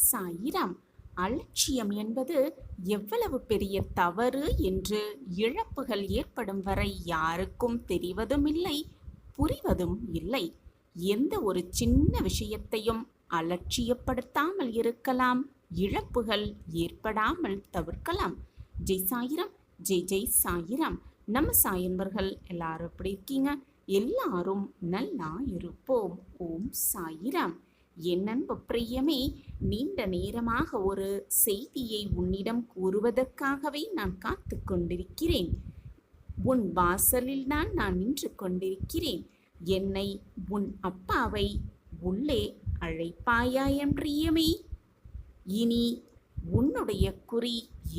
சாயிராம். அலட்சியம் என்பது எவ்வளவு பெரிய தவறு என்று இழப்புகள் ஏற்படும் வரை யாருக்கும் தெரிவதும் இல்லை, புரிவதும் இல்லை. எந்த ஒரு சின்ன விஷயத்தையும் அலட்சியப்படுத்தாமல் இருக்கலாம், இழப்புகள் ஏற்படாமல் தவிர்க்கலாம். ஜெய் சாயிராம், ஜெய் ஜெய் சாயிராம். நம்ம சாயன்பர்கள் எல்லாரும் எப்படி இருக்கீங்க? எல்லாரும் நல்லா இருப்போம். ஓம் சாயிராம். என் அன்பு பிரியமே, நீண்ட நேரமாக ஒரு செய்தியை உன்னிடம் கூறுவதற்காகவே நான் காத்து கொண்டிருக்கிறேன். உன் வாசலில் நான் நின்று கொண்டிருக்கிறேன். என்னை, உன் அப்பாவை உள்ளே அழைப்பாயா என் பிரியமே? இனி உன்னுடைய குறி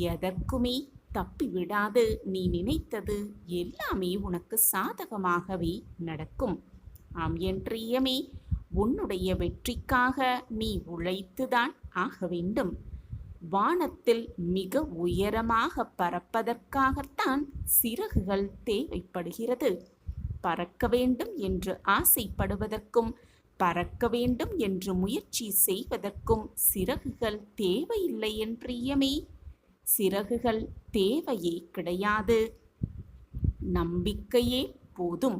எதற்குமே தப்பிவிடாது. நீ நினைத்தது எல்லாமே உனக்கு சாதகமாகவே நடக்கும். ஆம் என் பிரியமே, உன்னுடைய வெற்றிக்காக நீ உழைத்துதான் ஆக வேண்டும். வானத்தில் மிக உயரமாக பறப்பதற்காகத்தான் சிறகுகள் தேவைப்படுகிறது. பறக்க வேண்டும் என்று ஆசைப்படுவதற்கும் பறக்க வேண்டும் என்று முயற்சி செய்வதற்கும் சிறகுகள் தேவையில்லை என் பிரியமே. சிறகுகள் தேவையே கிடையாது, நம்பிக்கையே போதும்.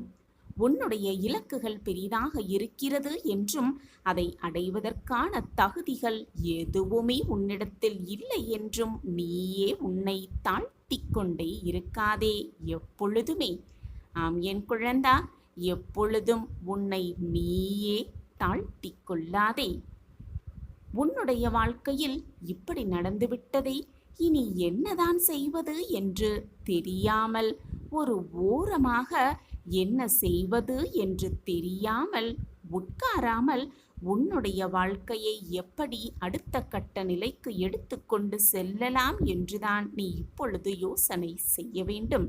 உன்னுடைய இலக்குகள் பெரிதாக இருக்கிறது என்றும் அதை அடைவதற்கான தகுதிகள் எதுவுமே உன்னிடத்தில் இல்லை என்றும் நீயே உன்னை தாழ்த்திக் கொண்டே இருக்காதே எப்பொழுதுமே. ஆம் என் குழந்தா, எப்பொழுதும் உன்னை நீயே தாழ்த்திக் கொள்ளாதே. உன்னுடைய வாழ்க்கையில் இப்படி நடந்துவிட்டதே, இனி என்னதான் செய்வது என்று தெரியாமல், ஒரு ஓரமாக என்ன செய்வது என்று தெரியாமல் உட்காராமல் உன்னுடைய வாழ்க்கையை எப்படி அடுத்த கட்ட நிலைக்கு எடுத்துக்கொண்டு செல்லலாம் என்றுதான் நீ இப்பொழுது யோசனை செய்ய வேண்டும்.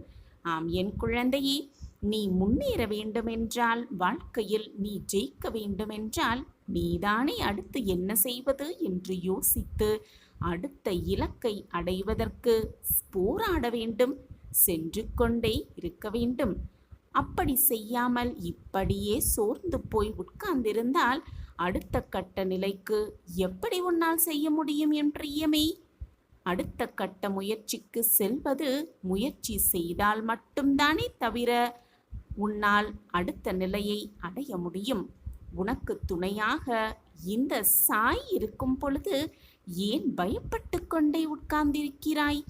ஆம் என் குழந்தையே, நீ முன்னேற வேண்டுமென்றால், வாழ்க்கையில் நீ ஜெயிக்க வேண்டுமென்றால், நீதானே அடுத்து என்ன செய்வது என்று யோசித்து அடுத்த இலக்கை அடைவதற்கு போராட வேண்டும், சென்று கொண்டே இருக்க வேண்டும். அப்படி செய்யாமல் இப்படியே சோர்ந்து போய் உட்கார்ந்திருந்தால் அடுத்த கட்ட நிலைக்கு எப்படி உன்னால் செய்ய முடியும் என் பிரியமே? அடுத்த கட்ட முயற்சிக்கு செல்வது முயற்சி செய்தால் மட்டும்தானே தவிர உன்னால் அடுத்த நிலையை அடைய முடியும். உனக்கு துணையாக இந்த சாய் இருக்கும் பொழுது ஏன் பயப்பட்டு கொண்டே உட்கார்ந்திருக்கிறாய்?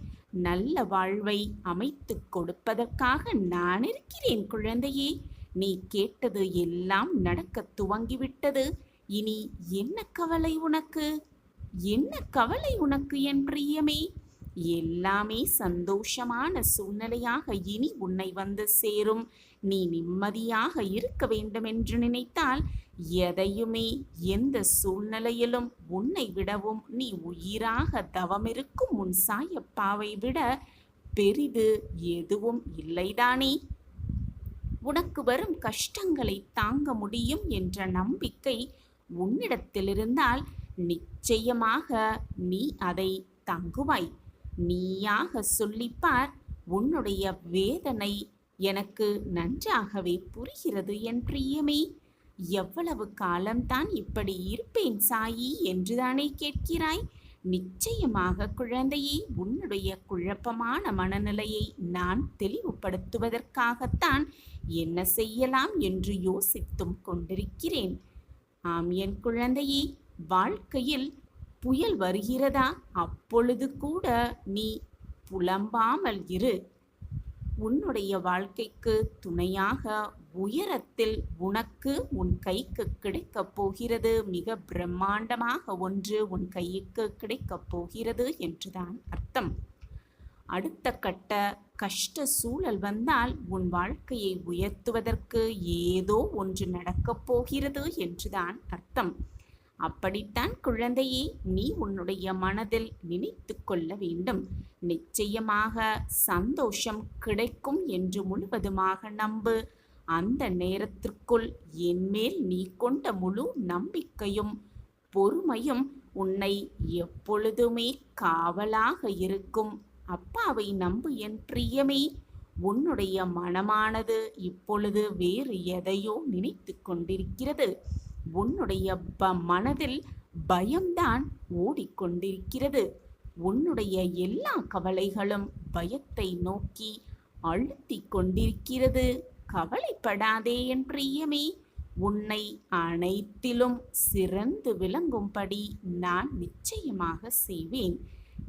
நல்ல வாழ்வை அமைத்து கொடுப்பதற்காக நான் இருக்கிறேன் குழந்தையே. நீ கேட்டது எல்லாம் நடக்க துவங்கிவிட்டது. இனி என்ன கவலை உனக்கு? என்ன கவலை உனக்கு என் பிரியமே? எல்லாமே சந்தோஷமான சூழ்நிலையாக இனி உன்னை வந்து சேரும். நீ நிம்மதியாக இருக்க வேண்டும் என்று நினைத்தால் எதையுமே எந்த சூழ்நிலையிலும் உன்னை விடவும் நீ உயிராக தவமிருக்கும் உன் சாயப்பாவை விட பெரிது எதுவும் இல்லைதானே? உனக்கு வரும் கஷ்டங்களை தாங்க முடியும் என்ற நம்பிக்கை உன்னிடத்தில் இருந்தால் நிச்சயமாக நீ அதை தாங்குவாய். நீயாக சொல்லிப்பார், உன்னுடைய வேதனை எனக்கு நன்றாகவே புரிகிறது என் பிரியமே. எவ்வளவு காலம்தான் இப்படி இருப்பேன் சாயி என்றுதானே கேட்கிறாய்? நிச்சயமாக குழந்தையே, உன்னுடைய குழப்பமான மனநிலையை நான் தெளிவுபடுத்துவதற்காகத்தான் என்ன செய்யலாம் என்று யோசித்தும் கொண்டிருக்கிறேன். ஆம் என் குழந்தையே, வாழ்க்கையில் புயல் வருகிறதா? அப்பொழுது கூட நீ புலம்பாமல் இரு. உன்னுடைய வாழ்க்கைக்கு துணையாக உயரத்தில் உனக்கு உன் கைக்கு கிடைக்கப் போகிறது. மிக பிரம்மாண்டமாக ஒன்று உன் கைக்கு கிடைக்கப் போகிறது என்றுதான் அர்த்தம். அடுத்த கட்ட கஷ்ட சூழல் வந்தால் உன் வாழ்க்கையை உயர்த்துவதற்கு ஏதோ ஒன்று நடக்கப் போகிறது என்றுதான் அர்த்தம். அப்படித்தான் குழந்தையே, நீ உன்னுடைய மனதில் நினைத்து கொள்ள வேண்டும். நிச்சயமாக சந்தோஷம் கிடைக்கும் என்று முழுவதுமாக நம்பு. அந்த நேரத்திற்குள் என்மேல் நீ கொண்ட முழு நம்பிக்கையும் பொறுமையும் உன்னை எப்பொழுதுமே காவலாக இருக்கும். அப்பாவை நம்பு என் பிரியமே. உன்னுடைய மனமானது இப்பொழுது வேறு எதையோ நினைத்து கொண்டிருக்கிறது. உன்னுடைய மனதில் பயம்தான் ஓடிக்கொண்டிருக்கிறது. உன்னுடைய எல்லா கவலைகளும் பயத்தை நோக்கி அழுத்திக் கொண்டிருக்கிறது. கவலைப்படாதே என் பிரியமே. உன்னை அனைத்திலும் சிறந்து விளங்கும்படி நான் நிச்சயமாக செய்வேன்.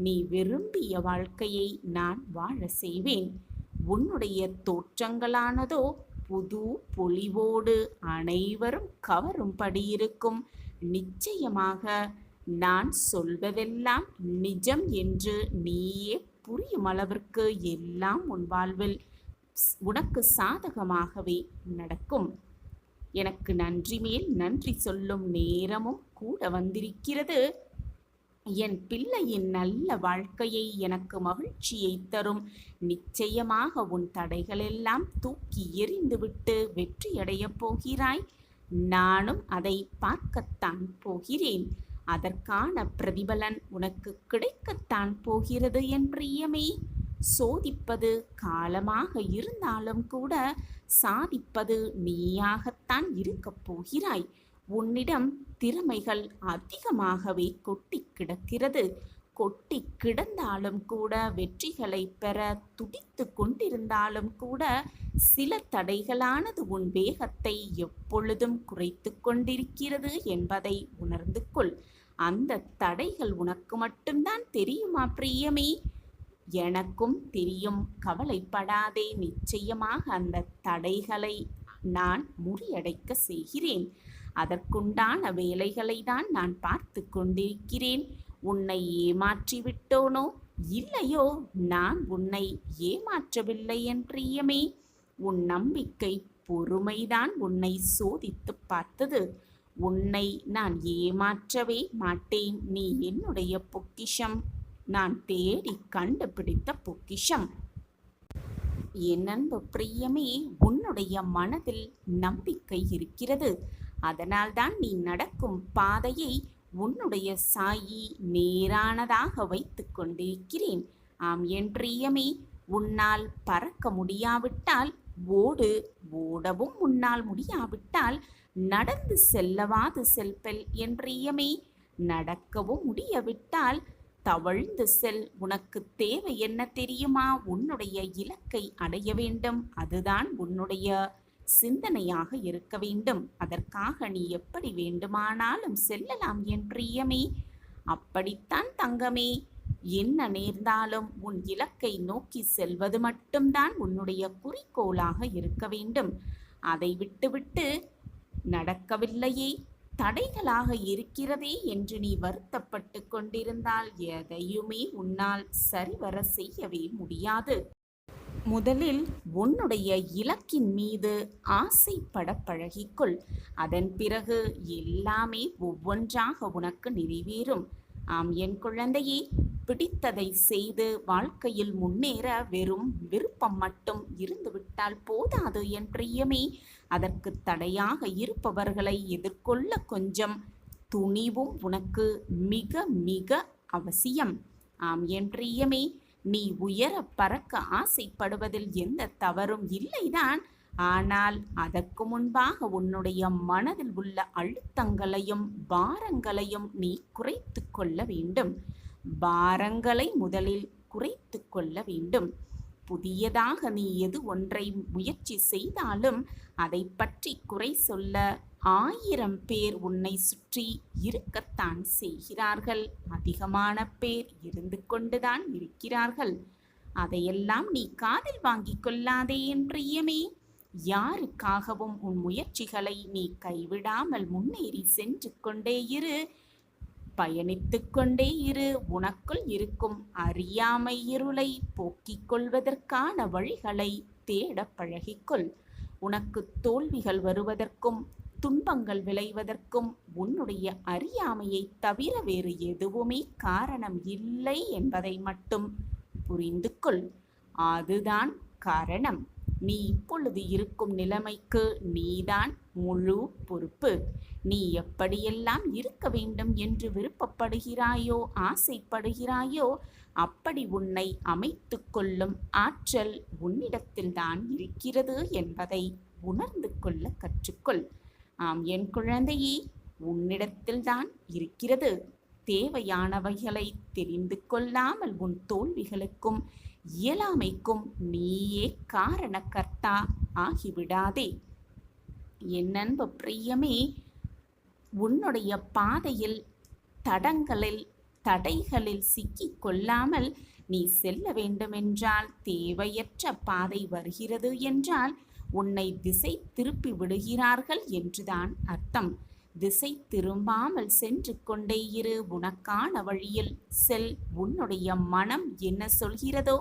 நீ விரும்பிய வாழ்க்கையை நான் வாழ செய்வேன். உன்னுடைய தோற்றங்களானதோ புது பொலிவோடு அனைவரும் கவரும்படி இருக்கும். நிச்சயமாக நான் சொல்வதெல்லாம் நிஜம் என்று நீயே புரியும் அளவிற்கு எல்லாம் உன் வாழ்வில் உனக்கு சாதகமாகவே நடக்கும். எனக்கு நன்றி மேல் நன்றி சொல்லும் நேரமும் கூட வந்திருக்கிறது. என் பிள்ளையின் நல்ல வாழ்க்கையை எனக்கு மகிழ்ச்சியை தரும். நிச்சயமாக உன் தடைகளெல்லாம் தூக்கி எறிந்துவிட்டு வெற்றியடையப் போகிறாய். நானும் அதை பார்க்கத்தான் போகிறேன். அதற்கான பிரதிபலன் உனக்கு கிடைக்கத்தான் போகிறது என் பிரியமே. சோதிப்பது காலமாக இருந்தாலும் கூட சாதிப்பது நீயாகத்தான் இருக்கப் போகிறாய். உன்னிடம் திறமைகள் அதிகமாகவே கொட்டி கிடக்கிறது. கொட்டி கிடந்தாலும் கூட வெற்றிகளை பெற துடித்து கொண்டிருந்தாலும் கூட சில தடைகளானது உன் வேகத்தை எப்பொழுதும் குறைத்து கொண்டிருக்கிறது என்பதை உணர்ந்து கொள். அந்த தடைகள் உனக்கு மட்டும்தான் தெரியுமா பிரியமே? எனக்கும் தெரியும். கவலைப்படாதே. நிச்சயமாக அந்த தடைகளை நான் முறியடைக்க செய்கிறேன். அதற்குண்டான வேலைகளை தான் நான் பார்த்து கொண்டிருக்கிறேன். உன்னை ஏமாற்றி விட்டோனோ? இல்லையோ, நான் உன்னை ஏமாற்றவில்லை என் பிரியமே. உன் நம்பிக்கை பொறுமைதான் உன்னை சோதித்து பார்த்தது. உன்னை நான் ஏமாற்றவே மாட்டேன். நீ என்னுடைய பொக்கிஷம். நான் தேடி கண்டுபிடித்த பொக்கிஷம். என் அன்பு பிரியமே, உன்னுடைய மனதில் நம்பிக்கை இருக்கிறது. அதனால்தான் நீ நடக்கும் பாதையை உன்னுடைய சாயி நேரானதாக வைத்து கொண்டிருக்கிறேன். ஆம் என் பிரியமே, உன்னால் பறக்க முடியாவிட்டால் ஓடு. ஓடவும் உன்னால் முடியாவிட்டால் நடந்து செல்லவாது செல்பெல் என் பிரியமே. நடக்கவும் முடியவிட்டால் தவழ்ந்து செல். உனக்கு தேவை என்ன தெரியுமா? உன்னுடைய இலக்கை அடைய வேண்டும். அதுதான் உன்னுடைய சிந்தனையாக இருக்க வேண்டும். அதற்காக நீ எப்படி வேண்டுமானாலும் செல்லலாம் என் பிரியமே. அப்படித்தான் தங்கமே. என்ன நேர்ந்தாலும் உன் இலக்கை நோக்கி செல்வது மட்டும்தான் உன்னுடைய குறிக்கோளாக இருக்க வேண்டும். அதை விட்டுவிட்டு நடக்கவில்லையே, தடைகளாக இருக்கிறதே என்று நீ வருத்தப்பட்டு கொண்டிருந்தால் எதையுமே உன்னால் சரிவர செய்யவே முடியாது. முதலில் உன்னுடைய இலக்கின் மீது ஆசைப்பட பழகிக்கொள். அதன் பிறகு எல்லாமே ஒவ்வொன்றாக உனக்கு நிறைவேறும். ஆம் என் குழந்தையே, பிடித்ததை செய்து வாழ்க்கையில் முன்னேற வெறும் விருப்பம் மட்டும் இருந்துவிட்டால் போதாது என் பிரியமே. அதற்கு தடையாக இருப்பவர்களை எதிர்கொள்ள கொஞ்சம் துணிவும் உனக்கு மிக மிக அவசியம். ஆம் என் பிரியமே, நீ உயர பறக்க ஆசைப்படுவதில் எந்த தவறும் இல்லைதான். ஆனால் அதற்கு முன்பாக உன்னுடைய மனதில் உள்ள அழுத்தங்களையும் பாரங்களையும் நீ குறைத்து கொள்ள வேண்டும். பாரங்களை முதலில் குறைத்து கொள்ள வேண்டும். புதியதாக நீ எது ஒன்றை முயற்சி செய்தாலும் அதை பற்றி குறை சொல்ல 1000 பேர் உன்னை சுற்றி இருக்கத்தான் செய்கிறார்கள். அதிகமான பேர் இருந்து கொண்டுதான் இருக்கிறார்கள். அதையெல்லாம் நீ காதில் வாங்கிக் கொள்ளாதே என் பிரியமே. யாருக்காகவும் உன் முயற்சிகளை நீ கைவிடாமல் முன்னேறி சென்று கொண்டே இரு. பயணித்து கொண்டே இரு. உனக்குள் இருக்கும் அறியாமை இருளை போக்கிக் கொள்வதற்கான வழிகளை தேட பழகிக்கொள். உனக்கு தோல்விகள் வருவதற்கும் துன்பங்கள் விளைவதற்கும் உன்னுடைய அறியாமையை தவிர வேறு எதுவுமே காரணம் இல்லை என்பதை மட்டும் புரிந்து கொள். அதுதான் காரணம். நீ இப்பொழுது இருக்கும் நிலைமைக்கு நீதான் முழு பொறுப்பு. நீ எப்படியெல்லாம் இருக்க வேண்டும் என்று விருப்பப்படுகிறாயோ ஆசைப்படுகிறாயோ அப்படி உன்னை அமைத்து கொள்ளும் ஆற்றல் உன்னிடத்தில்தான் இருக்கிறது என்பதை உணர்ந்து கொள்ள கற்றுக்கொள். ஆம் என் குழந்தையே, உன்னிடத்தில்தான் இருக்கிறது. தேவையானவைகளை தெரிந்து கொள்ளாமல் உன் தோல்விகளுக்கும் இயலாமைக்கும் நீயே காரணக்கர்த்தா ஆகிவிடாதே. என் அன்பு பிரியமே, உன்னுடைய பாதையில் தடைகளில் சிக்கிக் கொள்ளாமல் நீ செல்ல வேண்டுமென்றால், தேவையற்ற பாதை வருகிறது என்றால் உன்னை திசை திருப்பி விடுகிறார்கள் என்றுதான் அர்த்தம். திசை திரும்பாமல் சென்று கொண்டே இரு. உனக்கான வழியில் செல். உன்னுடைய மனம் என்ன சொல்கிறதோ,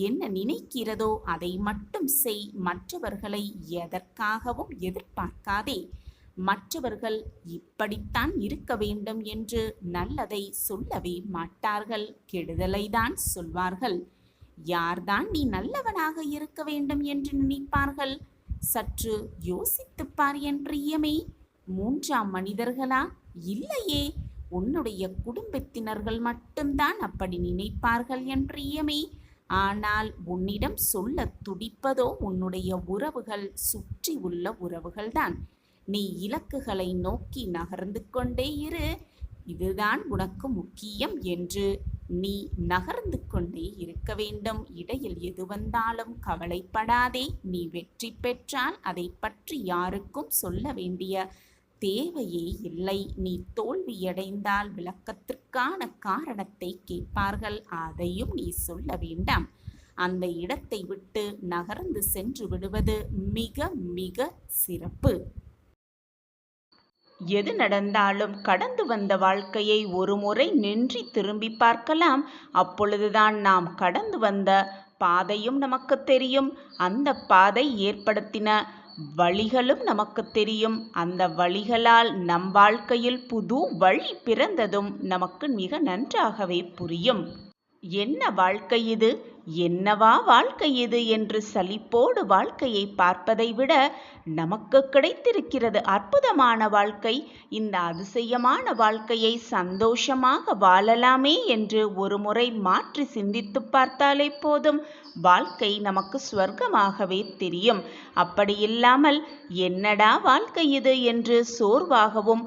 என்ன நினைக்கிறதோ அதை மட்டும் செய். மற்றவர்களை எதற்காகவும் எதிர்பார்க்காதே. மற்றவர்கள் இப்படித்தான் இருக்க வேண்டும் என்று நல்லதை சொல்லவே மாட்டார்கள், கெடுதலை தான் சொல்வார்கள். யார்தான் நீ நல்லவனாக இருக்க வேண்டும் என்று நினைப்பார்கள்? சற்று யோசித்துப்பார் என் பிரியமே. மூன்றாம் மனிதர்களா? இல்லையே, உன்னுடைய குடும்பத்தினர்கள் மட்டும்தான் அப்படி நினைப்பார்கள் என் பிரியமே. ஆனால் உன்னிடம் சொல்ல துடிப்பதோ உன்னுடைய உறவுகள், சுற்றி உள்ள உறவுகள்தான். நீ இலக்குகளை நோக்கி நகர்ந்து கொண்டே இரு. இதுதான் உனக்கு முக்கியம் என்று நீ நகர்ந்து கொண்டே இருக்க வேண்டும். இடையில் எது வந்தாலும் கவலைப்படாதே. நீ வெற்றி பெற்றால் அதை பற்றி யாருக்கும் சொல்ல வேண்டிய தேவையே இல்லை. நீ தோல்வியடைந்தால் விளக்கத்திற்கான காரணத்தை கேட்பார்கள், அதையும் நீ சொல்ல வேண்டாம். அந்த இடத்தை விட்டு நகர்ந்து சென்று விடுவது மிக மிக சிறப்பு. எது நடந்தாலும் கடந்து வந்த வாழ்க்கையை ஒரு முறை நின்று திரும்பி பார்க்கலாம். அப்பொழுதுதான் நாம் கடந்து வந்த பாதையும் நமக்கு தெரியும், அந்த பாதை ஏற்படுத்தின வழிகளும் நமக்கு தெரியும். அந்த வழிகளால் நம் வாழ்க்கையில் புது வழி பிறந்ததும் நமக்கு மிக நன்றாகவே புரியும். என்ன வாழ்க்கை இது, என்னவா வாழ்க்கை இது என்று சலிப்போடு வாழ்க்கையை பார்ப்பதை விட நமக்கு கிடைத்திருக்கிறது அற்புதமான வாழ்க்கை. இந்த அதிசயமான வாழ்க்கையை சந்தோஷமாக வாழலாமே என்று ஒரு முறை மாற்றி சிந்தித்து பார்த்தாலே போதும், வாழ்க்கை நமக்கு ஸ்வர்க்கமாகவே தெரியும். அப்படி இல்லாமல் என்னடா வாழ்க்கை இது என்று சோர்வாகவும்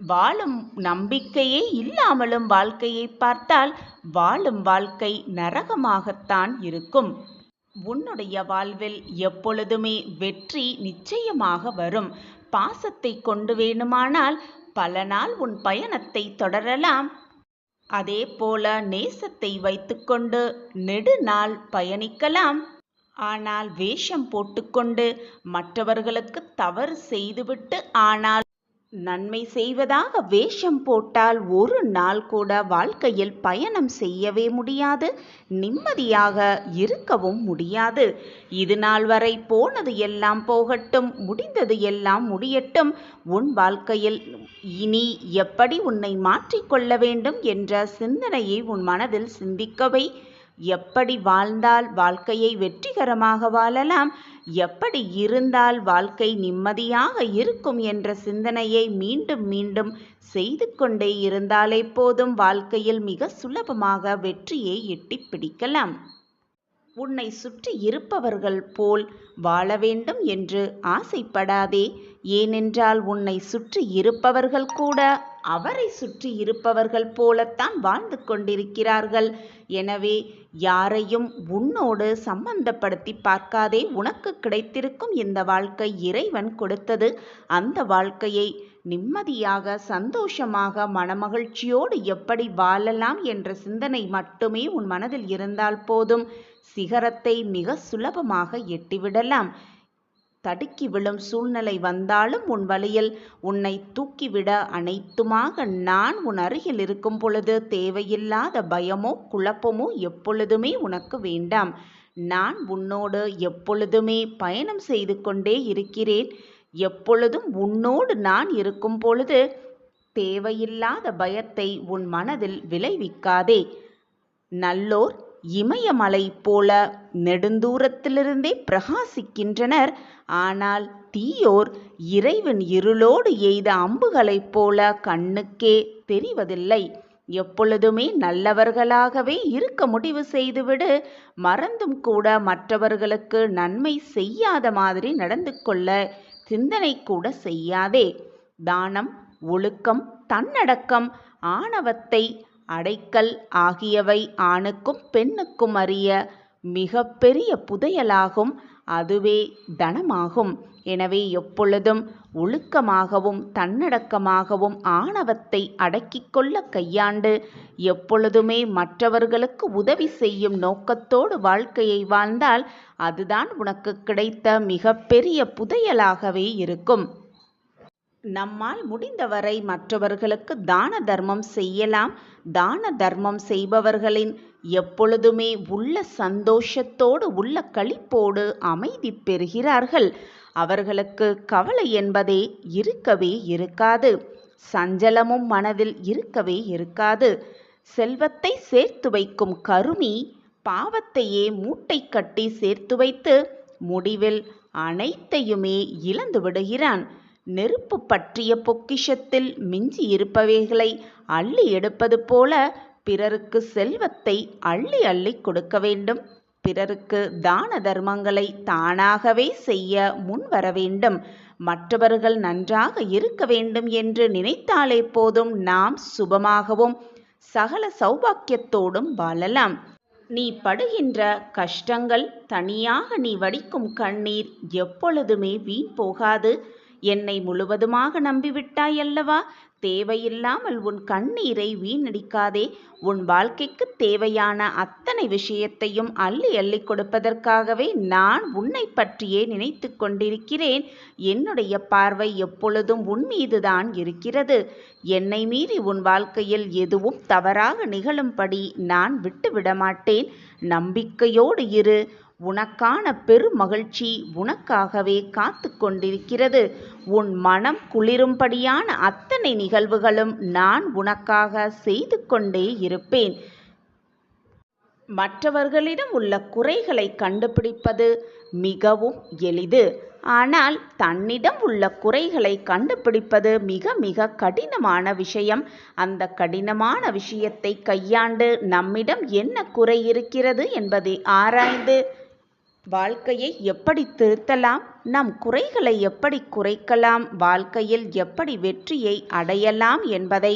வாழும் நம்பிக்கையே இல்லாமலும் வாழ்க்கையை பார்த்தால் வாழும் வாழ்க்கை நரகமாகத்தான் இருக்கும். உன்னுடைய வாழ்வில் எப்பொழுதுமே வெற்றி நிச்சயமாக வரும். பாசத்தை கொண்டு வேணுமானால் பல நாள் உன் பயணத்தை தொடரலாம். அதே போல நேசத்தை வைத்துக்கொண்டு நெடுநாள் பயணிக்கலாம். ஆனால் வேஷம் போட்டுக்கொண்டு மற்றவர்களுக்கு தவறு செய்துவிட்டு ஆனால் நன்மை செய்வதாக வேஷம் போட்டால் ஒரு நாள் கூட வாழ்க்கையில் பயணம் செய்யவே முடியாது, நிம்மதியாக இருக்கவும் முடியாது. இது நாள் வரை போனது எல்லாம் போகட்டும், முடிந்தது எல்லாம் முடியட்டும். உன் வாழ்க்கையில் இனி எப்படி உன்னை மாற்றிக்கொள்ள வேண்டும் என்ற சிந்தனையை உன் மனதில் சிந்திக்கவை. எப்படி வாழ்ந்தால் வாழ்க்கையை வெற்றிகரமாக வாழலாம், எப்படி இருந்தால் வாழ்க்கை நிம்மதியாக இருக்கும் என்ற சிந்தனையை மீண்டும் மீண்டும் செய்து கொண்டே இருந்தாலே போதும், வாழ்க்கையில் மிக சுலபமாக வெற்றியை எட்டி பிடிக்கலாம். உன்னை சுற்றி இருப்பவர்கள் போல் வாழ வேண்டும் என்று ஆசைப்படாதே. ஏனென்றால் உன்னை சுற்றி இருப்பவர்கள் கூட அவரை சுற்றி இருப்பவர்கள் போலத்தான் வாழ்ந்து கொண்டிருக்கிறார்கள். எனவே யாரையும் உன்னோடு சம்பந்தப்படுத்தி பார்க்காதே. உனக்கு கிடைத்திருக்கும் இந்த வாழ்க்கை இறைவன் கொடுத்தது. அந்த வாழ்க்கையை நிம்மதியாக சந்தோஷமாக மனமகிழ்ச்சியோடு எப்படி வாழலாம் என்ற சிந்தனை மட்டுமே உன் மனதில் இருந்தால் போதும், சிகரத்தை மிக சுலபமாக எட்டிவிடலாம். தடுக்கி விழும் சூழ்நிலை வந்தாலும் உன் வழியில் உன்னை தூக்கிவிட அனைத்துமாக நான் உன் அருகில் இருக்கும் பொழுது தேவையில்லாத பயமோ குழப்பமோ எப்பொழுதுமே உனக்கு வேண்டாம். நான் உன்னோடு எப்பொழுதுமே பயணம் செய்து கொண்டே இருக்கிறேன். எப்பொழுதும் உன்னோடு நான் இருக்கும் பொழுது தேவையில்லாத பயத்தை உன் மனதில் விளைவிக்காதே. நல்லோர் இமயமலை போல நெடுந்தூரத்திலிருந்தே பிரகாசிக்கின்றனர். ஆனால் தீயோர் இறைவன் இருளோடு எய்த அம்புகளைப் போல கண்ணுக்கே தெரிவதில்லை. எப்பொழுதுமே நல்லவர்களாகவே இருக்க முடிவு செய்துவிடு. மறந்தும் கூட மற்றவர்களுக்கு நன்மை செய்யாத மாதிரி நடந்து கொள்ள சிந்தனை கூட செய்யாதே. தானம் ஒழுக்கம், தன்னடக்கம், ஆணவத்தை அடைக்கல் ஆகியவை ஆணுக்கும் பெண்ணுக்கும் அறிய மிக பெரிய புதையலாகும். அதுவே தனமாகும். எனவே எப்பொழுதும் ஒழுக்கமாகவும் தன்னடக்கமாகவும் ஆணவத்தை அடக்கிக் கொள்ள கையாண்டு எப்பொழுதுமே மற்றவர்களுக்கு உதவி செய்யும் நோக்கத்தோடு வாழ்க்கையை வாழ்ந்தால் அதுதான் உனக்கு கிடைத்த மிகப்பெரிய புதையலாகவே இருக்கும். நம்மால் முடிந்தவரை மற்றவர்களுக்கு தான தர்மம் செய்யலாம். தான தர்மம் செய்பவர்களின் எப்பொழுதுமே உள்ள சந்தோஷத்தோடு உள்ள களிப்போடு அமைதி பெறுகிறார்கள். அவர்களுக்கு கவலை என்பதே இருக்கவே இருக்காது. சஞ்சலமும் மனதில் இருக்கவே இருக்காது. செல்வத்தை சேர்த்து வைக்கும் கருமி பாவத்தையே மூட்டை கட்டி சேர்த்து வைத்து முடிவில் அனைத்தையுமே இழந்து விடுகிறான். நெருப்பு பற்றிய பொக்கிஷத்தில் மிஞ்சி இருப்பவைகளை அள்ளி எடுப்பது போல பிறருக்கு செல்வத்தை அள்ளி அள்ளி கொடுக்க வேண்டும். பிறருக்கு தான தர்மங்களை தானாகவே செய்ய முன் வர வேண்டும். மற்றவர்கள் நன்றாக இருக்க வேண்டும் என்று நினைத்தாலே போதும், நாம் சுபமாகவும் சகல சௌபாக்கியத்தோடும் வாழலாம். நீ படுகின்ற கஷ்டங்கள், தனியாக நீ வடிக்கும் கண்ணீர் எப்பொழுதுமே வீண் போகாது. என்னை முழுவதுமாக நம்பிவிட்டாய் அல்லவா? தேவையில்லாமல் உன் கண்ணீரை வீணடிக்காதே. உன் வாழ்க்கைக்கு தேவையான அத்தனை விஷயத்தையும் அள்ளி அள்ளி கொடுப்பதற்காகவே நான் உன்னை பற்றியே நினைத்து கொண்டிருக்கிறேன். என்னுடைய பார்வை எப்பொழுதும் உன் மீதுதான் இருக்கிறது. என்னை மீறி உன் வாழ்க்கையில் எதுவும் தவறாக நிகழும்படி நான் விட்டுவிட மாட்டேன். நம்பிக்கையோடு இரு. உனக்கான பெருமகிழ்ச்சி உனக்காகவே காத்து கொண்டிருக்கிறது. உன் மனம் குளிரும்படியான அத்தனை நிகழ்வுகளும் நான் உனக்காக செய்து கொண்டே இருப்பேன். மற்றவர்களிடம் உள்ள குறைகளை கண்டுபிடிப்பது மிகவும் எளிது. ஆனால் தன்னிடம் உள்ள குறைகளை கண்டுபிடிப்பது மிக மிக கடினமான விஷயம். அந்த கடினமான விஷயத்தை கையாண்டு நம்மிடம் என்ன குறை இருக்கிறது என்பதை ஆராய்ந்து வாழ்க்கையை எப்படி திருத்தலாம், நம் குறைகளை எப்படி குறைக்கலாம், வாழ்க்கையில் எப்படி வெற்றியை அடையலாம் என்பதை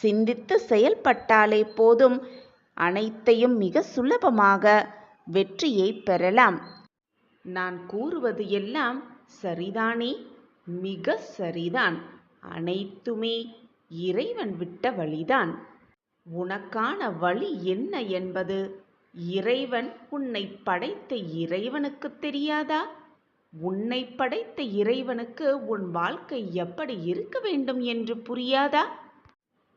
சிந்தித்து செயல்பட்டாலே போதும், அனைத்தையும் மிக சுலபமாக வெற்றியை பெறலாம். நான் கூறுவது எல்லாம் சரிதானே? மிக சரிதான். அனைத்துமே இறைவன் விட்ட வழிதான். உனக்கான வழி என்ன என்பது இறைவன் உன்னை படைத்த இறைவனுக்கு தெரியாதா? உன்னை படைத்த இறைவனுக்கு உன் வாழ்க்கை எப்படி இருக்க வேண்டும் என்று புரியாதா?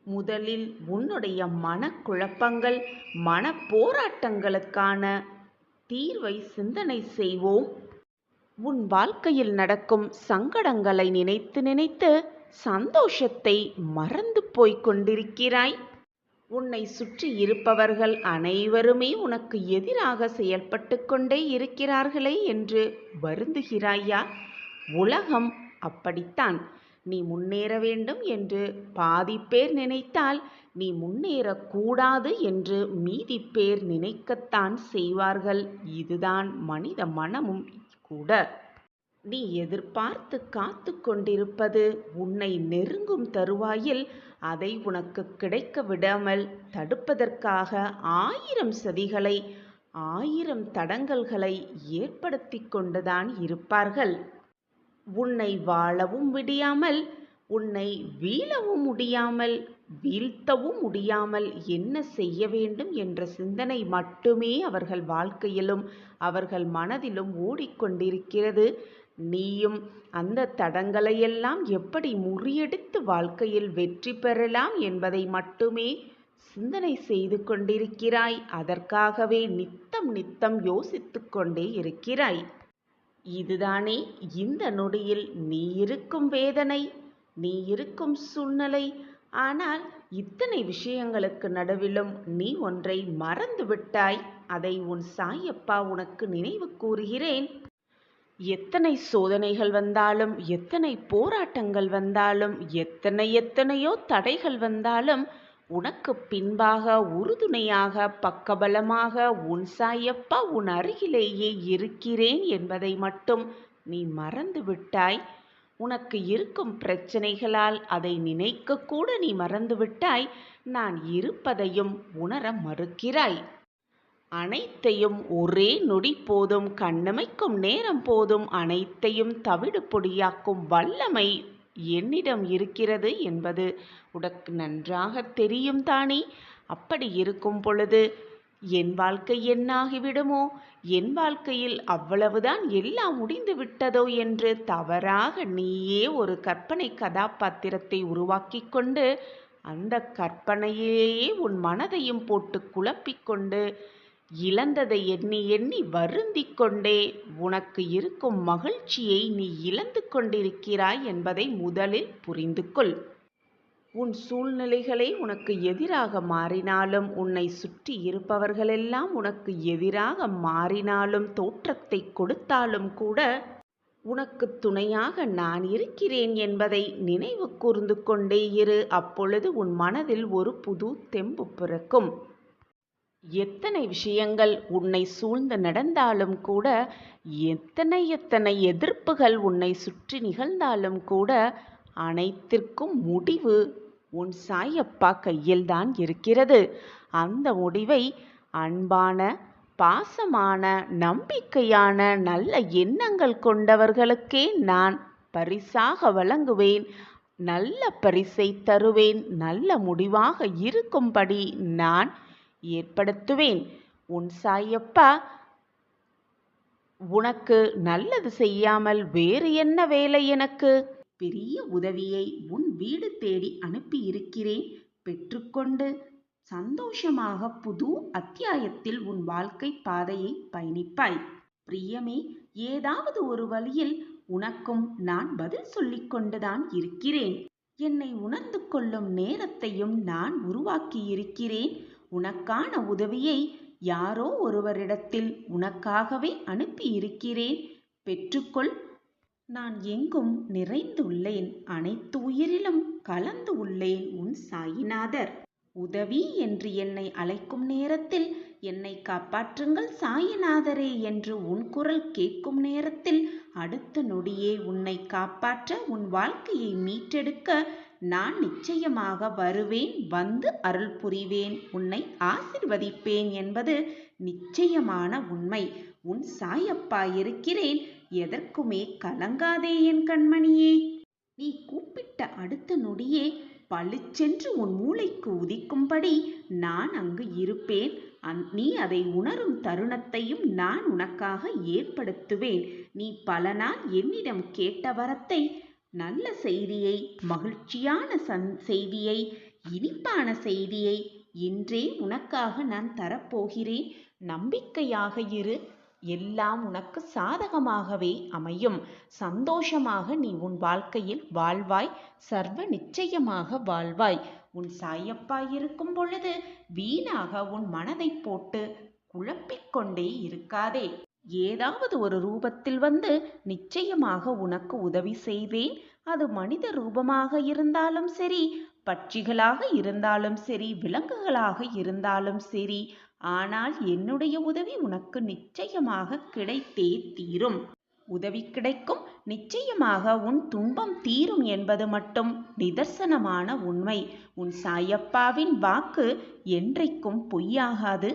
முதலில் உன்னுடைய மனக்குழப்பங்கள், மன போராட்டங்களுக்கான தீர்வை சிந்தனை செய்வோம். உன் வாழ்க்கையில் நடக்கும் சங்கடங்களை நினைத்து நினைத்து சந்தோஷத்தை மறந்து போய்க் கொண்டிருக்கிறாய். உன்னை சுற்றி இருப்பவர்கள் அனைவருமே உனக்கு எதிராக செயல்பட்டு கொண்டே இருக்கிறார்களே என்று வருந்துகிறாயா? உலகம் அப்படித்தான். நீ முன்னேற வேண்டும் என்று பாதி பேர் நினைத்தால் நீ முன்னேறக்கூடாது என்று மீதி பேர் நினைக்கத்தான் செய்வார்கள். இதுதான் மனித மனமும் கூட. நீ எதிர்பார்த்து காத்து கொண்டிருப்பது உன்னை நெருங்கும் தருவாயில் அதை உனக்கு கிடைக்க விடாமல் தடுப்பதற்காக 1000 சதிகளை 1000 தடங்கல்களை ஏற்படுத்தி கொண்டுதான் இருப்பார்கள். உன்னை வாழவும் விடாமல், உன்னை வீழவும் முடியாமல், வீழ்த்தவும் முடியாமல் என்ன செய்ய வேண்டும் என்ற சிந்தனை மட்டுமே அவர்கள் வாழ்க்கையிலும் அவர்கள் மனதிலும் ஓடிக்கொண்டிருக்கிறது. நீயும் அந்த தடங்களையெல்லாம் எப்படி முறியடித்து வாழ்க்கையில் வெற்றி பெறலாம் என்பதை மட்டுமே சிந்தனை செய்து கொண்டிருக்கிறாய். அதற்காகவே நித்தம் நித்தம் யோசித்து கொண்டே இருக்கிறாய். இதுதானே இந்த நொடியில் நீ இருக்கும் வேதனை, நீ இருக்கும் சூழ்நிலை. ஆனால் இத்தனை விஷயங்களுக்கு நடுவிலும் நீ ஒன்றை மறந்து விட்டாய். அதை உன் சாயப்பா உனக்கு நினைவு கூறுகிறேன். எத்தனை சோதனைகள் வந்தாலும், எத்தனை போராட்டங்கள் வந்தாலும், எத்தனையோ தடைகள் வந்தாலும் உனக்கு பின்பாக உறுதுணையாக பக்கபலமாக உன் சாயப்பா உன் அருகிலேயே இருக்கிறேன் என்பதை மட்டும் நீ மறந்து விட்டாய். உனக்கு இருக்கும் பிரச்சனைகளால் அதை நினைக்க கூட நீ மறந்துவிட்டாய். நான் இருப்பதையும் உணர மறுக்கிறாய். அனைத்தையும் ஒரே நொடி போதும், கண்ணமைக்கும் நேரம் போதும் அனைத்தையும் தவிடு பொடியாக்கும் வல்லமை என்னிடம் இருக்கிறது என்பது உனக்கு நன்றாக தெரியும் தானே. அப்படி இருக்கும் பொழுது என் வாழ்க்கை என்னாகிவிடுமோ, என் வாழ்க்கையில் அவ்வளவுதான் எல்லாம் முடிந்து விட்டதோ என்று தவறாக நீயே ஒரு கற்பனை கதாபாத்திரத்தை உருவாக்கி கொண்டு அந்த கற்பனையிலேயே உன் மனதையும் போட்டு குழப்பிக்கொண்டு இழந்ததை எண்ணி எண்ணி வருந்திக் கொண்டே உனக்கு இருக்கும் மகிழ்ச்சியை நீ இழந்து கொண்டிருக்கிறாய் என்பதை முதலில் புரிந்து கொள். உன் சூழ்நிலைகளே உனக்கு எதிராக மாறினாலும், உன்னை சுற்றி இருப்பவர்களெல்லாம் உனக்கு எதிராக மாறினாலும், தோற்றத்தை கொடுத்தாலும் கூட உனக்கு துணையாக நான் இருக்கிறேன் என்பதை நினைவு கூர்ந்து கொண்டே இரு. அப்பொழுது உன் மனதில் ஒரு புது தெம்பு பிறக்கும். எத்தனை விஷயங்கள் உன்னை சூழ்ந்து நடந்தாலும் கூட, எத்தனை எதிர்ப்புகள் உன்னை சுற்றி நிகழ்ந்தாலும் கூட, அனைத்திற்கும் முடிவு உன் சாயப்பா கையில்தான் இருக்கிறது. அந்த முடிவை அன்பான, பாசமான, நம்பிக்கையான, நல்ல எண்ணங்கள் கொண்டவர்களுக்கே நான் பரிசாக வழங்குவேன். நல்ல பரிசை தருவேன். நல்ல முடிவாக இருக்கும்படி நான் ஏற்படுத்துவேன். உன் சாயப்பா உனக்கு நல்லது செய்யாமல் வேறு என்ன வேலை எனக்கு? பெரிய உதவியை உன் வீடு தேடி அனுப்பி இருக்கிறேன். பெற்றுக்கொண்டு சந்தோஷமாக புது அத்தியாயத்தில் உன் வாழ்க்கை பாதையை பயணிப்பாய். பிரியமே, ஏதாவது ஒரு வழியில் உனக்கும் நான் பதில் சொல்லிக் கொண்டுதான் இருக்கிறேன். என்னை உணர்ந்து கொள்ளும் நேரத்தையும் நான் உருவாக்கி இருக்கிறேன். உனக்கான உதவியை யாரோ ஒருவரிடத்தில் உனக்காகவே அனுப்பி இருக்கிறேன். பெற்றுக்கொள். நான் எங்கும் நிறைந்துள்ளேன். அனைத்து உயிரிலும் கலந்து உள்ளேன். உன் சாயிநாதர். உதவி என்று என்னை அழைக்கும் நேரத்தில், என்னை காப்பாற்றுங்கள் சாயிநாதரே என்று உன் குரல் கேட்கும் நேரத்தில், அடுத்த நொடியே உன்னை காப்பாற்ற, உன் வாழ்க்கையை மீட்டெடுக்க நான் நிச்சயமாக வருவேன். வந்து அருள் புரிவேன். உன்னை ஆசிர்வதிப்பேன் என்பது நிச்சயமான உண்மை. உன் சாயப்பா இருக்கிறேன். எதற்குமே கலங்காதே என் கண்மணியே. நீ கூப்பிட்ட அடுத்த நொடியே பளிச்சென்று உன் மூளைக்கு உதிக்கும்படி நான் அங்கு இருப்பேன். நீ அதை உணரும் தருணத்தையும் நான் உனக்காக ஏற்படுத்துவேன். நீ பல நாள் என்னிடம் கேட்ட வரத்தை, நல்ல செய்தியை, மகிழ்ச்சியான செய்தியை, இனிப்பான செய்தியை இன்றே உனக்காக நான் தரப்போகிறேன். நம்பிக்கையாக இரு. எல்லாம் உனக்கு சாதகமாகவே அமையும். சந்தோஷமாக நீ உன் வாழ்க்கையில் வாழ்வாய். சர்வ நிச்சயமாக வாழ்வாய். உன் சாயப்பா இருக்கும் பொழுது வீணாக உன் மனதை போட்டு குழப்பிக்கொண்டே இருக்காதே. ஏதாவது ஒரு ரூபத்தில் வந்து நிச்சயமாக உனக்கு உதவி செய்வேன். அது மனித ரூபமாக இருந்தாலும் சரி, பட்சிகளாக இருந்தாலும் சரி, விலங்குகளாக இருந்தாலும் சரி, ஆனால் என்னுடைய உதவி உனக்கு நிச்சயமாக கிடைத்தே தீரும். உதவி கிடைக்கும். நிச்சயமாக உன் துன்பம் தீரும் என்பது மட்டும் நிதர்சனமான உண்மை. உன் சாயப்பாவின் வாக்கு என்றைக்கும் பொய்யாகாது.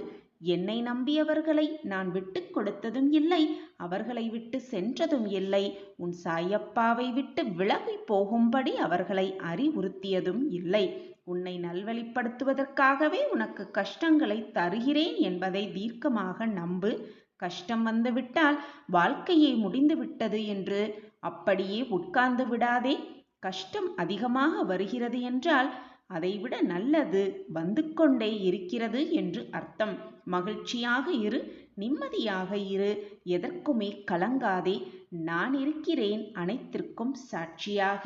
என்னை நம்பியவர்களை நான் விட்டு கொடுத்ததும் இல்லை, அவர்களை விட்டு சென்றதும் இல்லை. உன் சாயப்பாவை விட்டு விலகி போகும்படி அவர்களை அறிவுறுத்தியதும் இல்லை. உன்னை நல்வழிப்படுத்துவதற்காகவே உனக்கு கஷ்டங்களை தருகிறேன் என்பதை தீர்க்கமாக நம்பு. கஷ்டம் வந்துவிட்டால் வாழ்க்கையே முடிந்து விட்டது என்று அப்படியே உட்கார்ந்து விடாதே. கஷ்டம் அதிகமாக வருகிறது என்றால் அதைவிட நல்லது வந்து கொண்டே இருக்கிறது என்று அர்த்தம். மகிழ்ச்சியாக இரு. நிம்மதியாக இரு. எதற்குமே கலங்காதே. நான் இருக்கிறேன் அனைத்திற்கும் சாட்சியாக.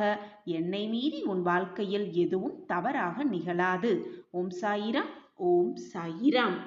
என்னை மீறி உன் வாழ்க்கையில் எதுவும் தவறாக நிகழாது. ஓம் சாயிராம். ஓம் சாயிராம்.